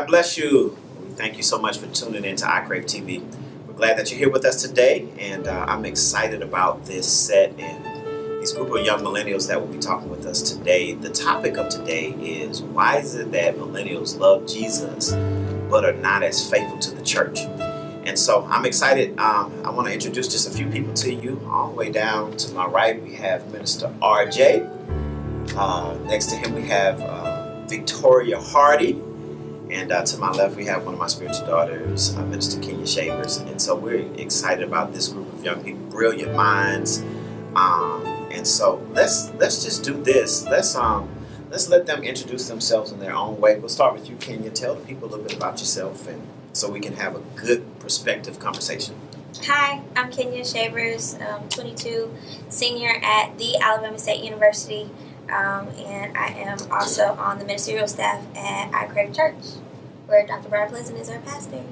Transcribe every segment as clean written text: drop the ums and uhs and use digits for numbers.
God bless you. We thank you so much for tuning in to iCrave TV. We're glad that you're here with us today, and I'm excited about this set and these group of young millennials that will be talking with us today. The topic of today is, why is it that millennials love Jesus but are not as faithful to the church? And so I'm excited. I want to introduce just a few people to you. All the way down to my right, we have Minister RJ. Next to him, we have Victoria Hardy. And to my left, we have one of my spiritual daughters, Minister Kenya Shavers. And so we're excited about this group of young people, brilliant minds. And so let's just do this. Let's let them introduce themselves in their own way. We'll start with you, Kenya. Tell the people a little bit about yourself, and so we can have a good perspective conversation. Hi, I'm Kenya Shavers, 22, senior at the Alabama State University, and I am also on the ministerial staff at iCrave Church, where Dr. Brian Pleasant is our pastor.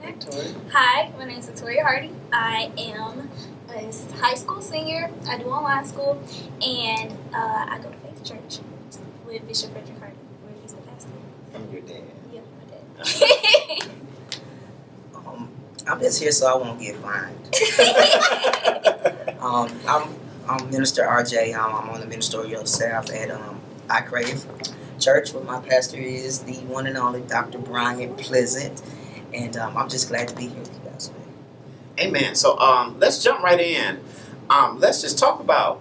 Okay. Hi, my name is Victoria Hardy. I am a high school senior. I do online school, and I go to Faith Church with Bishop Frederick Hardy, where he's the pastor. And your dad. Yep, my dad. I'm just here so I won't get fined. I'm Minister RJ. I'm on the ministerial staff at iCrave Church, where my pastor is the one and only Dr. Brian Pleasant, and I'm just glad to be here with you guys today. Amen. So let's jump right in. Let's just talk about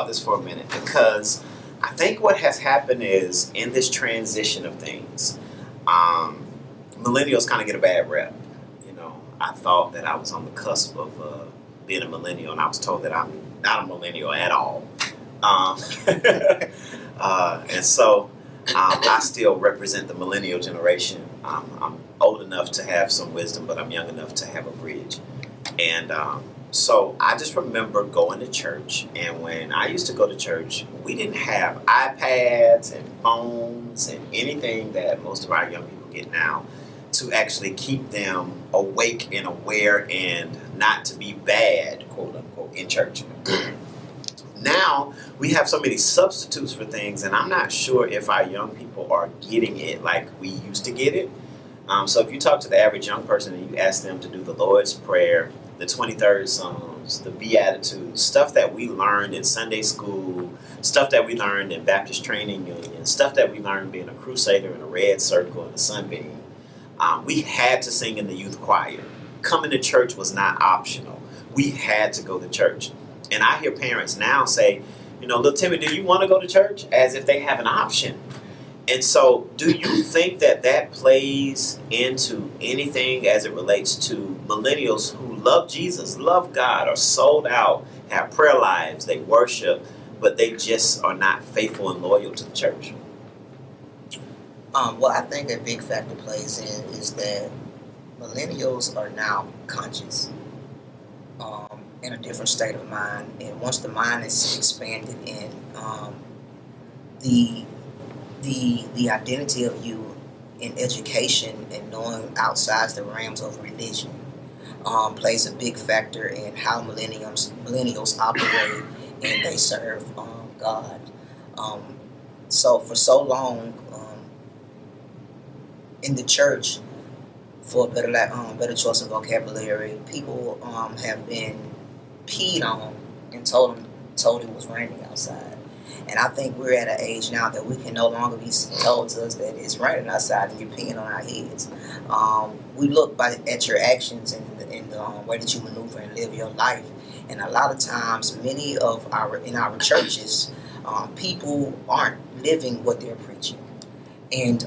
this for a minute, because I think what has happened is, in this transition of things, millennials kind of get a bad rep. I thought that I was on the cusp of being a millennial, and I was told that I'm not a millennial at all. And so I still represent the millennial generation. I'm old enough to have some wisdom, but I'm young enough to have a bridge. And so I just remember going to church, and when I used to go to church, we didn't have iPads and phones and anything that most of our young people get now to actually keep them awake and aware and not to be bad, quote unquote, in church. Now we have so many substitutes for things, and I'm not sure if our young people are getting it like we used to get it. So if you talk to the average young person and you ask them to do the Lord's Prayer, the 23rd Psalms, the Beatitudes, stuff that we learned in Sunday school, stuff that we learned in Baptist Training Union, stuff that we learned being a crusader in a red circle and a sunbeam, we had to sing in the youth choir. Coming to church was not optional. We had to go to church. And I hear parents now say, little Timmy, do you want to go to church? As if they have an option. And so do you think that plays into anything as it relates to millennials who love Jesus, love God, are sold out, have prayer lives, they worship, but they just are not faithful and loyal to the church? Well, I think a big factor plays in is that millennials are now conscious, in a different state of mind, and once the mind is expanded in, the identity of you in education and knowing outside the realms of religion plays a big factor in how millennials operate and they serve God. So for so long, in the church, for a better choice of vocabulary, people have been peed on and told it was raining outside. And I think we're at an age now that we can no longer be told to us that it's raining outside and you're peeing on our heads. We look at your actions and the way that you maneuver and live your life. And a lot of times, in our churches, people aren't living what they're preaching. And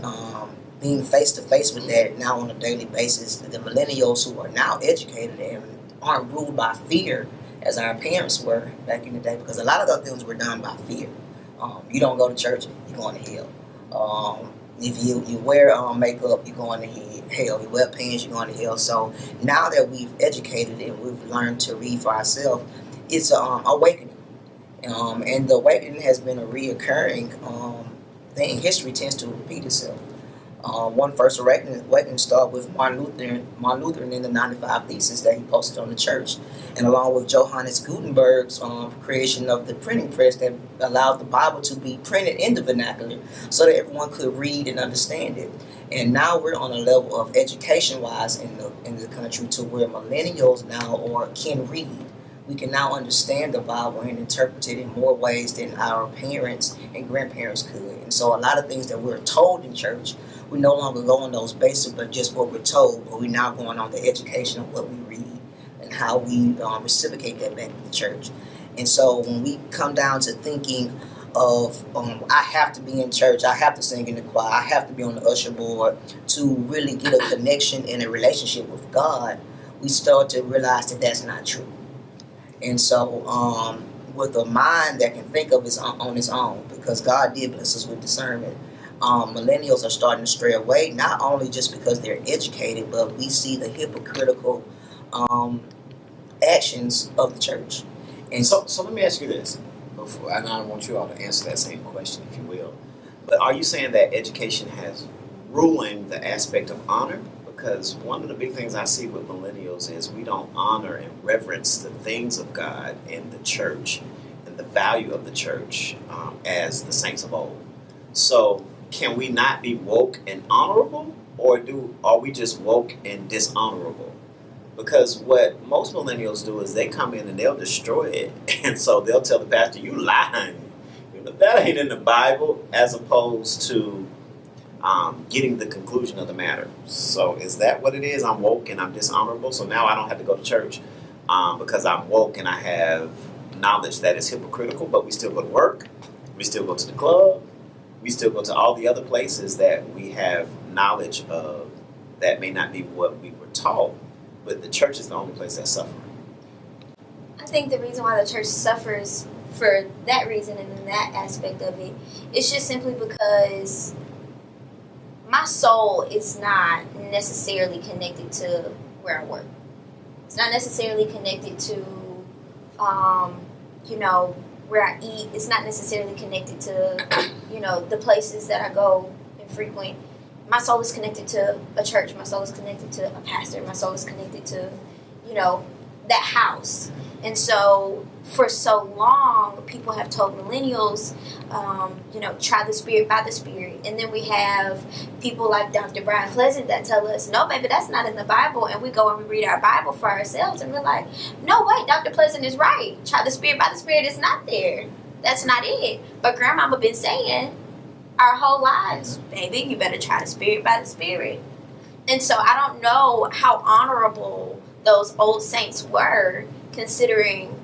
being face to face with that now on a daily basis, the millennials who are now educated and aren't ruled by fear as our parents were back in the day, because a lot of those things were done by fear. You don't go to church, you're going to hell. If you wear makeup, you're going to hell. You wear pants, you're going to hell. So now that we've educated and we've learned to read for ourselves, it's an awakening. And the awakening has been a reoccurring thing. History tends to repeat itself. One first awakening started with Martin Luther and in the 95 Theses that he posted on the church, and along with Johannes Gutenberg's creation of the printing press that allowed the Bible to be printed in the vernacular so that everyone could read and understand it. And now we're on a level of education-wise in the country to where millennials now can read. We can now understand the Bible and interpret it in more ways than our parents and grandparents could. And so a lot of things that we're told in church, we no longer go on those basics, but just what we're told, but we're now going on the education of what we read and how we reciprocate that back to the church. And so when we come down to thinking of I have to be in church, I have to sing in the choir, I have to be on the usher board to really get a connection and a relationship with God, we start to realize that that's not true. And so with a mind that can think of on its own, because God did bless us with discernment, millennials are starting to stray away, not only just because they're educated, but we see the hypocritical actions of the church. And so let me ask you this, and I want you all to answer that same question, if you will. But are you saying that education has ruined the aspect of honor? Because one of the big things I see with millennials is we don't honor and reverence the things of God and the church and the value of the church as the saints of old. So can we not be woke and honorable, or are we just woke and dishonorable? Because what most millennials do is they come in and they'll destroy it. And so they'll tell the pastor, you lying. That ain't in the Bible, as opposed to getting the conclusion of the matter. So is that what it is? I'm woke and I'm dishonorable, so now I don't have to go to church because I'm woke and I have knowledge that is hypocritical, but we still go to work, we still go to the club, we still go to all the other places that we have knowledge of that may not be what we were taught, but the church is the only place that's suffering. I think the reason why the church suffers for that reason and in that aspect of it, it's just simply because my soul is not necessarily connected to where I work. It's not necessarily connected to, where I eat. It's not necessarily connected to, the places that I go and frequent. My soul is connected to a church. My soul is connected to a pastor. My soul is connected to, that house. And so for so long, people have told millennials, try the Spirit by the Spirit. And then we have people like Dr. Brian Pleasant that tell us, no, baby, that's not in the Bible. And we go and we read our Bible for ourselves. And we're like, no, wait, Dr. Pleasant is right. Try the Spirit by the Spirit is not there. That's not it. But Grandmama been saying our whole lives, baby, you better try the Spirit by the Spirit. And so I don't know how honorable those old saints were, considering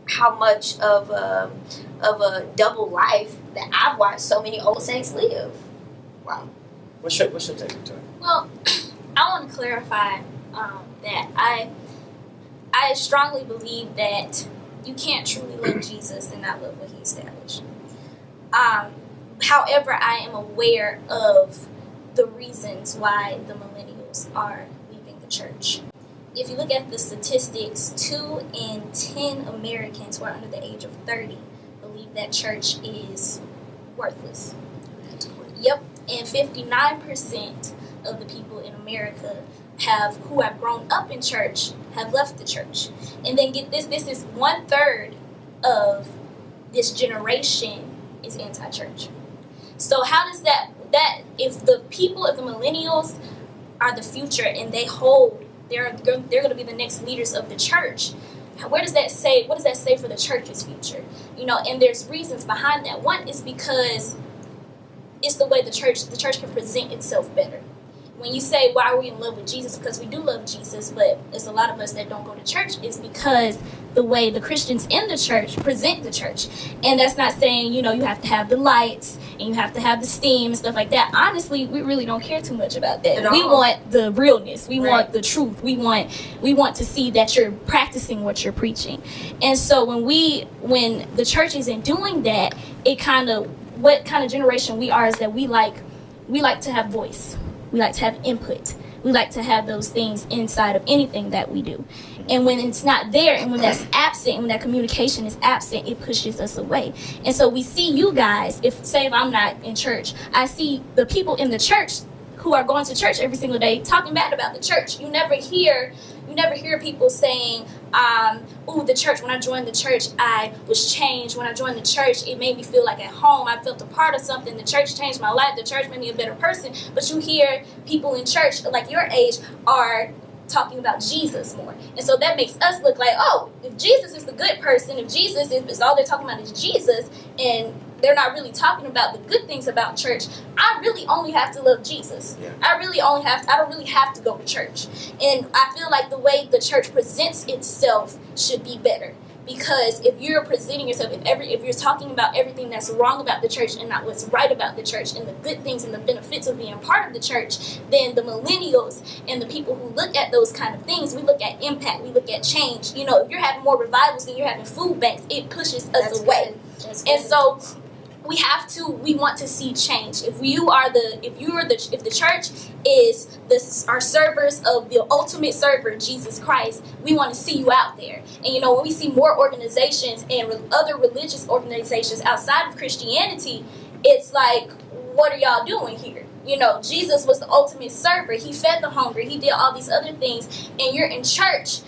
how much of a double life that I've watched so many old saints live. Wow. What's your take, Victoria? Well, I want to clarify that I strongly believe that you can't truly love Jesus and not love what he established. However, I am aware of the reasons why the millennials are leaving the church. If you look at the statistics, 2 in 10 Americans who are under the age of 30 believe that church is worthless. Yep, and 59% of the people in America who have grown up in church have left the church. And then get this is 1/3 of this generation is anti-church. So how does that if the millennials are the future and they're going to be the next leaders of the church, what does that say for the church's future? And there's reasons behind that. One is because it's the way the church can present itself better. When you say, why are we in love with Jesus? Because we do love Jesus, but there's a lot of us that don't go to church is because the way the Christians in the church present the church. And that's not saying, you have to have the lights and you have to have the steam and stuff like that. Honestly, we really don't care too much about that. We want the realness. We want the truth. We want to see that you're practicing what you're preaching. And so when the church isn't doing that, what kind of generation we are is that we like to have voice. We like to have input. We like to have those things inside of anything that we do. And when it's not there, and when that's absent, when that communication is absent, it pushes us away. And so we see you guys, if I'm not in church, I see the people in the church who are going to church every single day talking bad about the church. You never hear people saying, the church, when I joined the church, I was changed. When I joined the church, it made me feel like at home. I felt a part of something. The church changed my life. The church made me a better person. But you hear people in church, like your age, are talking about Jesus more. And so that makes us look like, if Jesus is the good person, if Jesus is all they're talking about is Jesus, and they're not really talking about the good things about church, I really only have to love Jesus. Yeah. I don't really have to go to church. And I feel like the way the church presents itself should be better. Because if you're presenting yourself, if you're talking about everything that's wrong about the church and not what's right about the church and the good things and the benefits of being part of the church, then the millennials and the people who look at those kind of things, we look at impact, we look at change. If you're having more revivals than you're having food banks, it pushes us away. And so we want to see change. If the church is our servers of the ultimate server, Jesus Christ, we want to see you out there. And when we see more organizations and other religious organizations outside of Christianity, it's like, what are y'all doing here? Jesus was the ultimate server. He fed the hungry. He did all these other things, and you're in church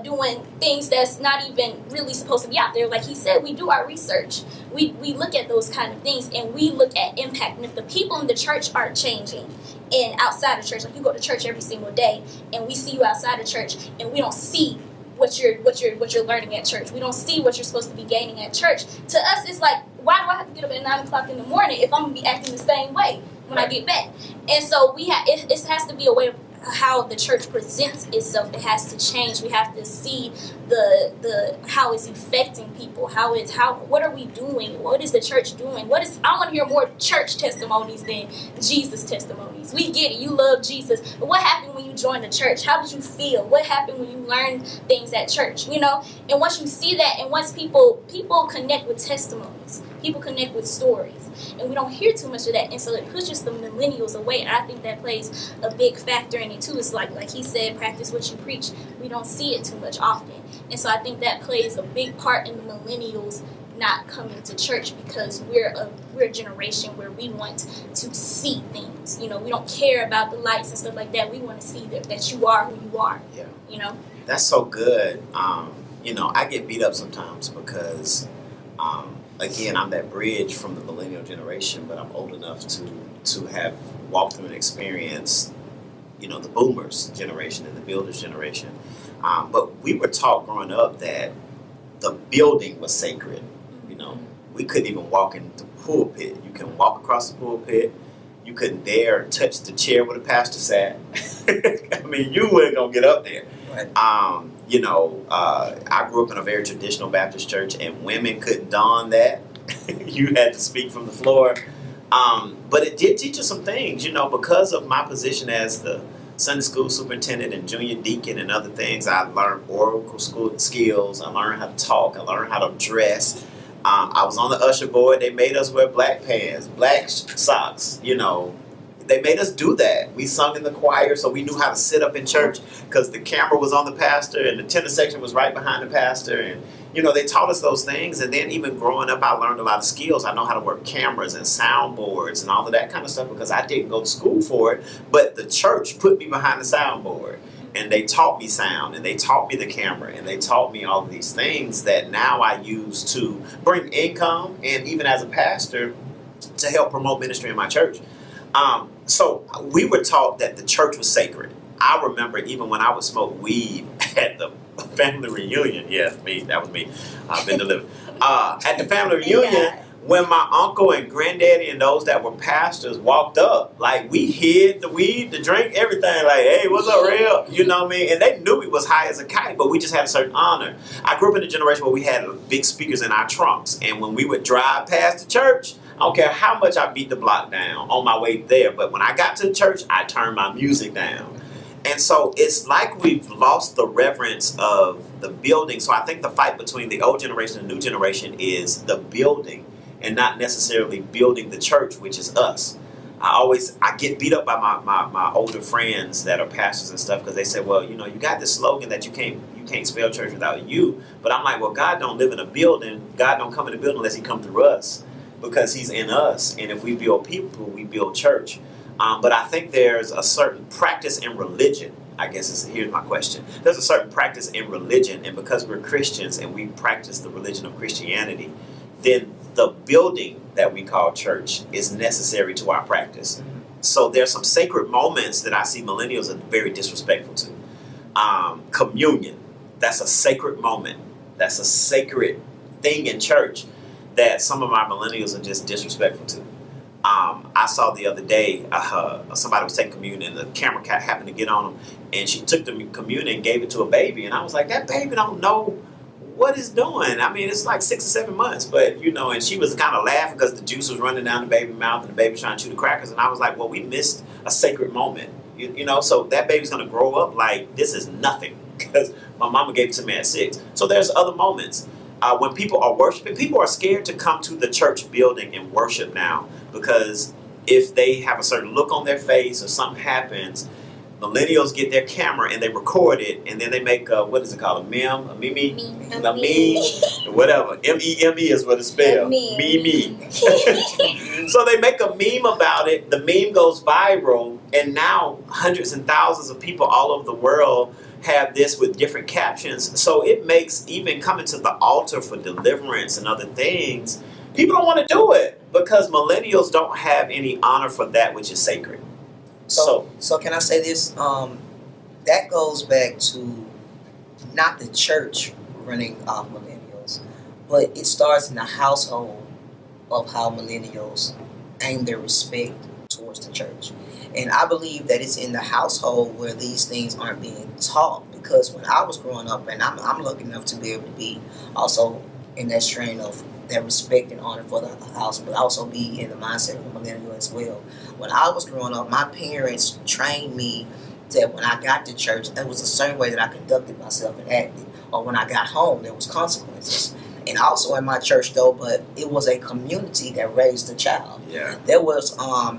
doing things that's not even really supposed to be out there. Like he said, we do our research. We look at those kind of things, and we look at impact. And if the people in the church aren't changing, and outside of church, like you go to church every single day, and we see you outside of church, and we don't see what you're learning at church. We don't see what you're supposed to be gaining at church. To us, it's like, why do I have to get up at 9 o'clock in the morning if I'm gonna be acting the same way when I get back? And so it has to be a way of how the church presents itself. It has to change. We have to see the how it's affecting people. What are we doing? What is the church doing? I want to hear more church testimonies than Jesus testimonies. We get it. You love Jesus. But what happened when you joined the church? How did you feel? What happened when you learned things at church? And once you see that, and once people connect with testimonies, people connect with stories, and we don't hear too much of that, and so it pushes the millennials away. And I think that plays a big factor in it too. It's like he said, practice what you preach. We don't see it too much often, and so I think that plays a big part in the millennials not coming to church, because we're a generation where we want to see things. We don't care about the lights and stuff like that. We want to see that you are who you are. Yeah. That's so good. I get beat up sometimes because again, I'm that bridge from the millennial generation, but I'm old enough to have walked through and experienced, the boomers generation and the builders generation. But we were taught growing up that the building was sacred. We couldn't even walk in the pulpit. You couldn't walk across the pulpit. You couldn't dare touch the chair where the pastor sat. I mean, you weren't going to get up there. Right. I grew up in a very traditional Baptist church, and women couldn't don that. You had to speak from the floor. But it did teach us some things, because of my position as the Sunday school superintendent and junior deacon and other things. I learned oracle school skills. I learned how to talk. I learned how to dress. I was on the usher board. They made us wear black pants, black socks, They made us do that. We sung in the choir, so we knew how to sit up in church because the camera was on the pastor and the tenor section was right behind the pastor. And, they taught us those things. And then even growing up, I learned a lot of skills. I know how to work cameras and soundboards and all of that kind of stuff because I didn't go to school for it. But the church put me behind the soundboard. And they taught me sound, and they taught me the camera, and they taught me all of these things that now I use to bring income, and even as a pastor, to help promote ministry in my church. So we were taught that the church was sacred. I remember even when I would smoke weed at the family reunion. Yes, that was me. I've been delivered. At the family reunion, when my uncle and granddaddy and those that were pastors walked up, like we hid the weed, the drink, everything. Like, hey, what's up, real? You know what I mean? And they knew it was high as a kite, but we just had a certain honor. I grew up in a generation where we had big speakers in our trunks, and when we would drive past the church, I don't care how much I beat the block down on my way there, but when I got to the church, I turned my music down. And so it's like we've lost the reverence of the building. So I think the fight between the old generation and the new generation is the building and not necessarily building the church, which is us. I get beat up by my older friends that are pastors and stuff because they say, well, you got this slogan that you can't spell church without you. But I'm like, well, God don't live in a building. God don't come in a building unless he come through us because he's in us. And if we build people, we build church. But I think there's a certain practice in religion. I guess here's my question. There's a certain practice in religion, and because we're Christians and we practice the religion of Christianity, then the building that we call church is necessary to our practice. So there's some sacred moments that I see millennials are very disrespectful to. Communion, that's a sacred moment. That's a sacred thing in church that some of our millennials are just disrespectful to. I saw the other day somebody was taking communion and the camera cat happened to get on them, and she took the communion and gave it to a baby, and I was like, that baby don't know what it's doing. I mean, it's like 6 or 7 months, but and she was kind of laughing because the juice was running down the baby's mouth and the baby was trying to chew the crackers, and I was like, well, we missed a sacred moment, so that baby's going to grow up like this is nothing because my mama gave it to me at 6. So there's other moments. When people are worshiping, people are scared to come to the church building and worship now because if they have a certain look on their face or something happens, millennials get their camera and they record it, and then they make what is it called? A meme? A meme? Whatever. M-E-M-E is what it's spelled. Meme. So they make a meme about it. The meme goes viral, and now hundreds and thousands of people all over the world have this with different captions. So it makes even coming to the altar for deliverance and other things, people don't want to do it because millennials don't have any honor for that which is sacred. So can I say this? That goes back to not the church running off millennials, but it starts in the household of how millennials aim their respect towards the church. And I believe that it's in the household where these things aren't being taught, because when I was growing up, and I'm lucky enough to be able to be also in that strain of that respect and honor for the house, but also be in the mindset of a millennial as well. When I was growing up, my parents trained me that when I got to church, there was a certain way that I conducted myself and acted, or when I got home, there was consequences. And also in my church though, but it was a community that raised a child. Yeah. There was a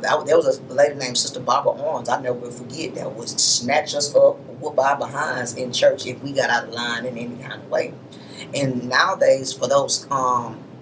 lady named Sister Barbara Owens, I never will forget, that would snatch us up, whoop our behinds in church if we got out of line in any kind of way. And nowadays, for those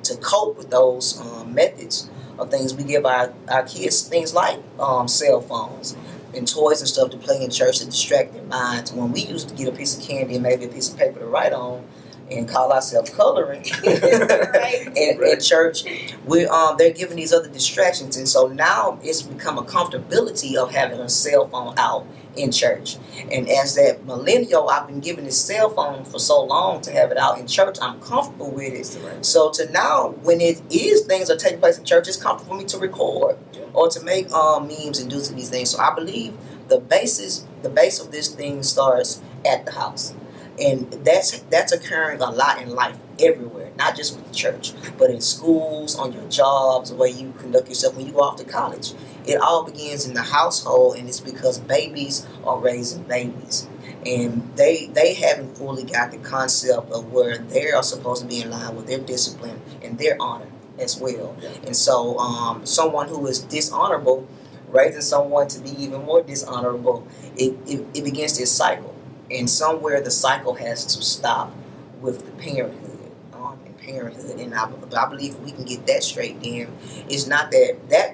to cope with those methods of things, we give our kids things like cell phones and toys and stuff to play in church to distract their minds. When we used to get a piece of candy and maybe a piece of paper to write on and call ourselves coloring in church, they're giving these other distractions, and so now it's become a comfortability of having a cell phone out in church. And as that millennial, I've been given this cell phone for so long to have it out in church. I'm comfortable with it. Right. So to now, when it is things are taking place in church, it's comfortable for me to record or to make memes and do these things. So I believe the base of this thing starts at the house. And that's occurring a lot in life everywhere, not just with the church, but in schools, on your jobs, the way you conduct yourself when you go off to college. It all begins in the household, and it's because babies are raising babies. And they haven't fully got the concept of where they are supposed to be in line with their discipline and their honor as well. Yeah. And so someone who is dishonorable, raising someone to be even more dishonorable, it begins this cycle. And somewhere the cycle has to stop with the parenthood. And I believe if we can get that straight, then it's not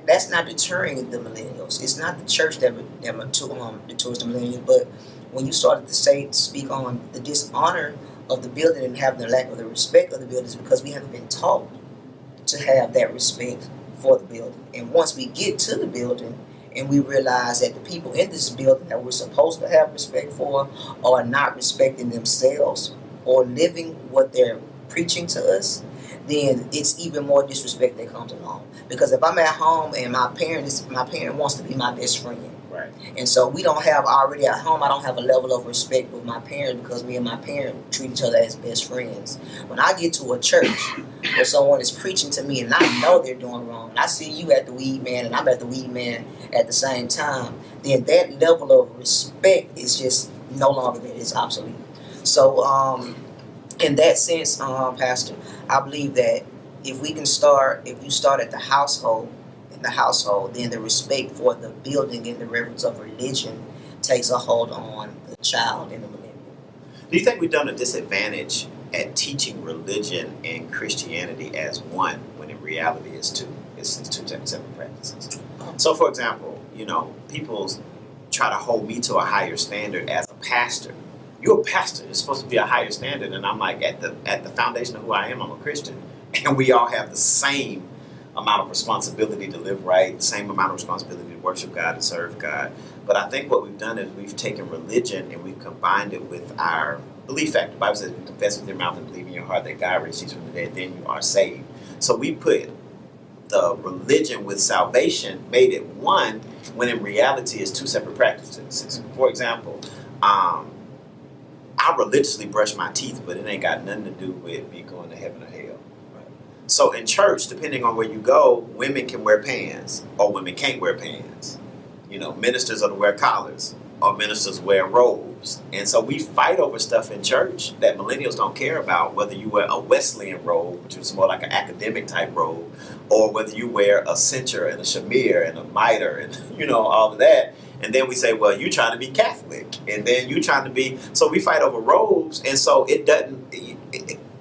that's not deterring the millennials. It's not the church that deters the millennials, but when you started to speak on the dishonor of the building and having the lack of the respect of the buildings, because we haven't been taught to have that respect for the building. And once we get to the building and we realize that the people in this building that we're supposed to have respect for are not respecting themselves or living what they're preaching to us, then it's even more disrespect that comes along. Because if I'm at home and my parent wants to be my best friend, right? And so we don't have already at home, I don't have a level of respect with my parents because me and my parent treat each other as best friends. When I get to a church where someone is preaching to me and I know they're doing wrong, and I see you at the weed man and I'm at the weed man at the same time, then that level of respect is just no longer there. It's obsolete. So in that sense, Pastor, I believe that if you start at the household, then the respect for the building and the reverence of religion takes a hold on the child and the millennial. Do you think we've done a disadvantage at teaching religion and Christianity as one, when in reality it's two? It's two separate practices. So, for example, people try to hold me to a higher standard as a pastor. You're a pastor. It's supposed to be a higher standard. And I'm like, at the foundation of who I am, I'm a Christian. And we all have the same amount of responsibility to live right, the same amount of responsibility to worship God and serve God. But I think what we've done is we've taken religion and we've combined it with our belief factor. The Bible says, if you confess with your mouth and believe in your heart that God raised Jesus from the dead, then you are saved. So we put the religion with salvation, made it one, when in reality it's two separate practices. For example, I religiously brush my teeth, but it ain't got nothing to do with me going to heaven or hell. So in church, depending on where you go, women can wear pants or women can't wear pants. Ministers are to wear collars or ministers wear robes. And so we fight over stuff in church that millennials don't care about, whether you wear a Wesleyan robe, which is more like an academic type robe, or whether you wear a cincher and a shamir and a mitre and, all of that. And then we say, well, you trying to be Catholic. And then you trying to be... So we fight over robes. And so it doesn't...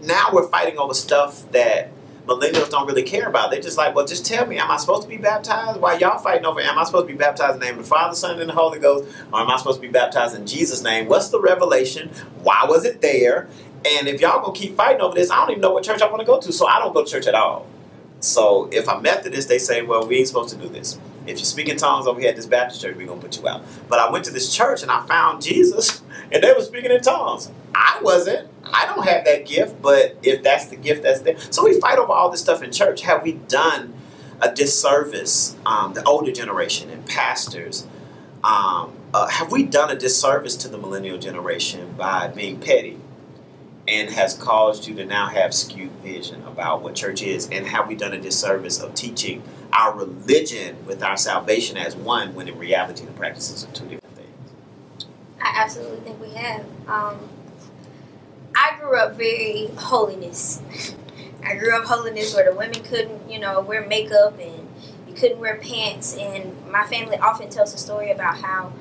Now we're fighting over stuff that millennials don't really care about. They're just like, well, just tell me, am I supposed to be baptized? Why y'all fighting over, am I supposed to be baptized in the name of the Father, Son, and the Holy Ghost? Or am I supposed to be baptized in Jesus' name? What's the revelation? Why was it there? And if y'all gonna keep fighting over this, I don't even know what church I want to go to, so I don't go to church at all. So if I'm Methodist, they say, well, we ain't supposed to do this. If you speak in tongues over here at this Baptist church, we're going to put you out. But I went to this church and I found Jesus and they were speaking in tongues. I wasn't. I don't have that gift, but if that's the gift that's there. So we fight over all this stuff in church. Have we done a disservice, the older generation and pastors, have we done a disservice to the millennial generation by being petty and has caused you to now have skewed vision about what church is? And have we done a disservice of teaching our religion with our salvation as one, when in reality the practices are two different things? I absolutely think we have. I grew up very holiness. I grew up holiness where the women couldn't, wear makeup and you couldn't wear pants. And my family often tells the story about how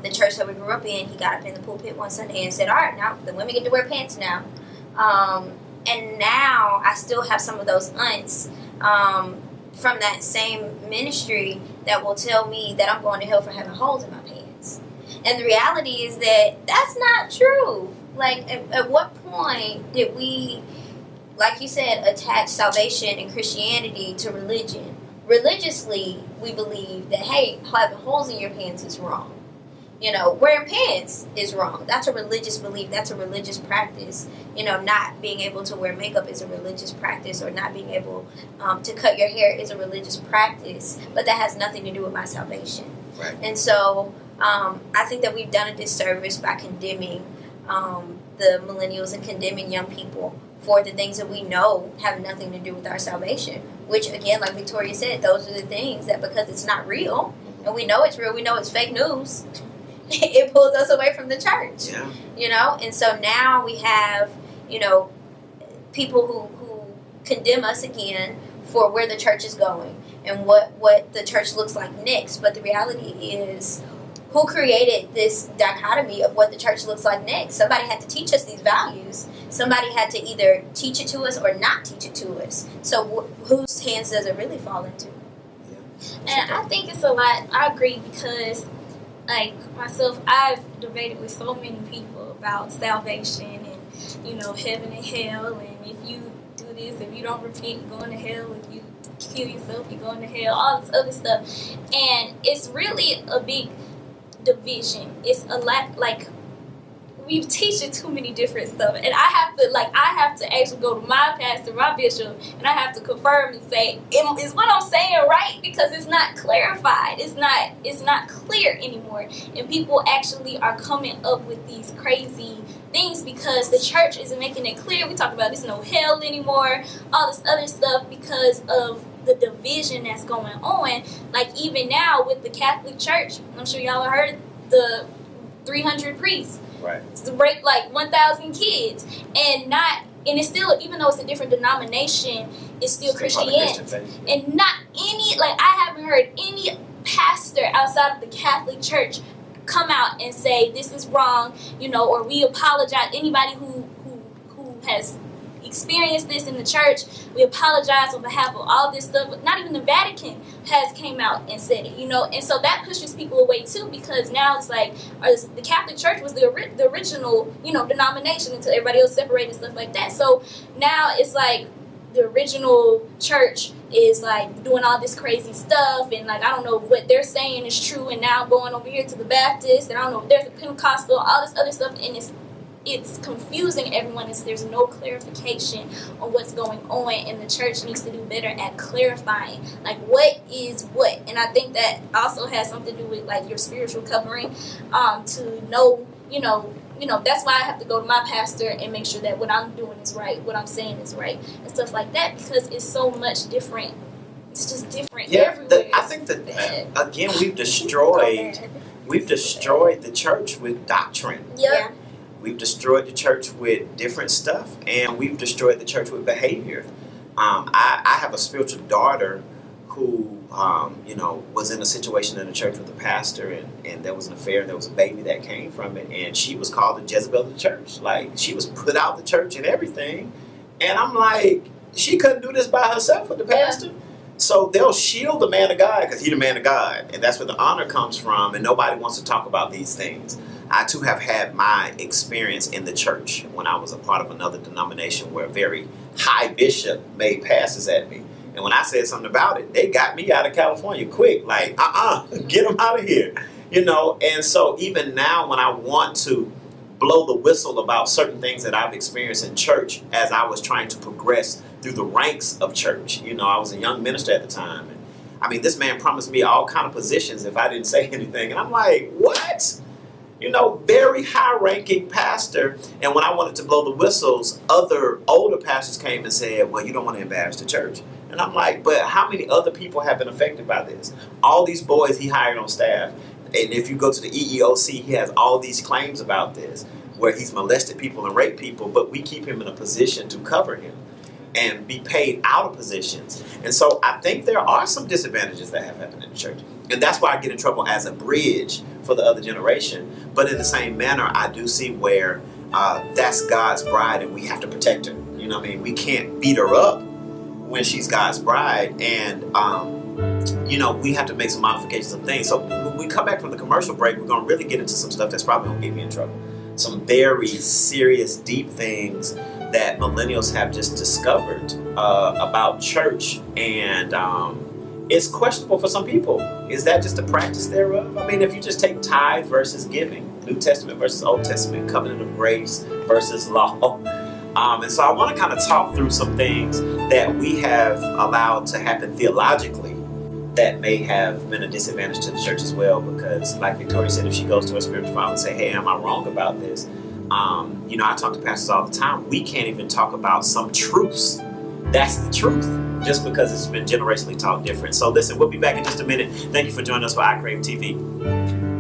the church that we grew up in, he got up in the pulpit one Sunday and said, all right, now the women get to wear pants now. And now I still have some of those aunts from that same ministry that will tell me that I'm going to hell for having holes in my pants. And the reality is that that's not true. Like, at what point did we, like you said, attach salvation and Christianity to religion? Religiously, we believe that, hey, having holes in your pants is wrong. Wearing pants is wrong. That's a religious belief. That's a religious practice. Not being able to wear makeup is a religious practice, or not being able to cut your hair is a religious practice. But that has nothing to do with my salvation. Right. And so I think that we've done a disservice by condemning the millennials and condemning young people for the things that we know have nothing to do with our salvation. Which, again, like Victoria said, those are the things that, because it's not real, and we know it's real, we know it's fake news, it pulls us away from the church. Yeah. And so now we have, people who condemn us again for where the church is going and what the church looks like next. But the reality is, who created this dichotomy of what the church looks like next? Somebody had to teach us these values. Somebody had to either teach it to us or not teach it to us. So whose hands does it really fall into? Yeah. And I think it's a lot. I agree, because like myself, I've debated with so many people about salvation and, heaven and hell, and if you do this, if you don't repent, you're going to hell. If you kill yourself, you're going to hell, all this other stuff. And it's really a big division. It's a lot, like, we teach it too many different stuff, and I have to actually go to my pastor, my bishop, and I have to confirm and say, is what I'm saying right? Because it's not clarified. It's not clear anymore, and people actually are coming up with these crazy things because the church isn't making it clear. We talk about there's no hell anymore, all this other stuff, because of the division that's going on. Like, even now with the Catholic Church, I'm sure y'all have heard the 300 priests. Right. To break like 1,000 kids, and it's still, even though it's a different denomination, it's still Christianity. And not any, like, I haven't heard any pastor outside of the Catholic Church come out and say this is wrong, or we apologize. Anybody who has, experienced this in the church. We apologize on behalf of all this stuff. But not even the Vatican has came out and said it, and so that pushes people away too, because now it's like the Catholic Church was the original, denomination until everybody else separated and stuff like that. So now it's like the original church is like doing all this crazy stuff, and like I don't know what they're saying is true, and now going over here to the Baptist, and I don't know if there's a Pentecostal, all this other stuff, and it's confusing everyone. There's no clarification on what's going on, and the church needs to do better at clarifying like what is what. And I think that also has something to do with like your spiritual covering, to know, that's why I have to go to my pastor and make sure that what I'm doing is right, what I'm saying is right, and stuff like that, because it's so much different. It's just different everywhere. I think that again we've destroyed the church with doctrine. Yeah. We've destroyed the church with different stuff, and we've destroyed the church with behavior. I have a spiritual daughter who, was in a situation in the church with a pastor, and there was an affair, and there was a baby that came from it, and she was called the Jezebel of the church. Like, she was put out of the church and everything. And I'm like, she couldn't do this by herself with the pastor. Yeah. So they'll shield the man of God because he's the man of God, and that's where the honor comes from, and nobody wants to talk about these things. I too have had my experience in the church when I was a part of another denomination where a very high bishop made passes at me. And when I said something about it, they got me out of California quick. Like, get them out of here. And so even now when I want to blow the whistle about certain things that I've experienced in church as I was trying to progress through the ranks of church. I was a young minister at the time. And I mean, this man promised me all kind of positions if I didn't say anything. And I'm like, what? Very high-ranking pastor. And when I wanted to blow the whistles, other older pastors came and said, well, you don't want to embarrass the church. And I'm like, but how many other people have been affected by this? All these boys he hired on staff. And if you go to the EEOC, he has all these claims about this, where he's molested people and raped people, but we keep him in a position to cover him and be paid out of positions. And so I think there are some disadvantages that have happened in the church. And that's why I get in trouble as a bridge for the other generation. But in the same manner, I do see where that's God's bride and we have to protect her. We can't beat her up when she's God's bride. And, we have to make some modifications of things. So when we come back from the commercial break, we're going to really get into some stuff that's probably going to get me in trouble. Some very serious, deep things that millennials have just discovered about church, and it's questionable for some people. Is that just a practice thereof? I mean, if you just take tithe versus giving, New Testament versus Old Testament, covenant of grace versus law. And so I want to kind of talk through some things that we have allowed to happen theologically that may have been a disadvantage to the church as well, because like Victoria said, if she goes to her spiritual father and say, hey, am I wrong about this? I talk to pastors all the time. We can't even talk about some truths. That's the truth, just because it's been generationally taught different. So listen, we'll be back in just a minute. Thank you for joining us for iCrave TV.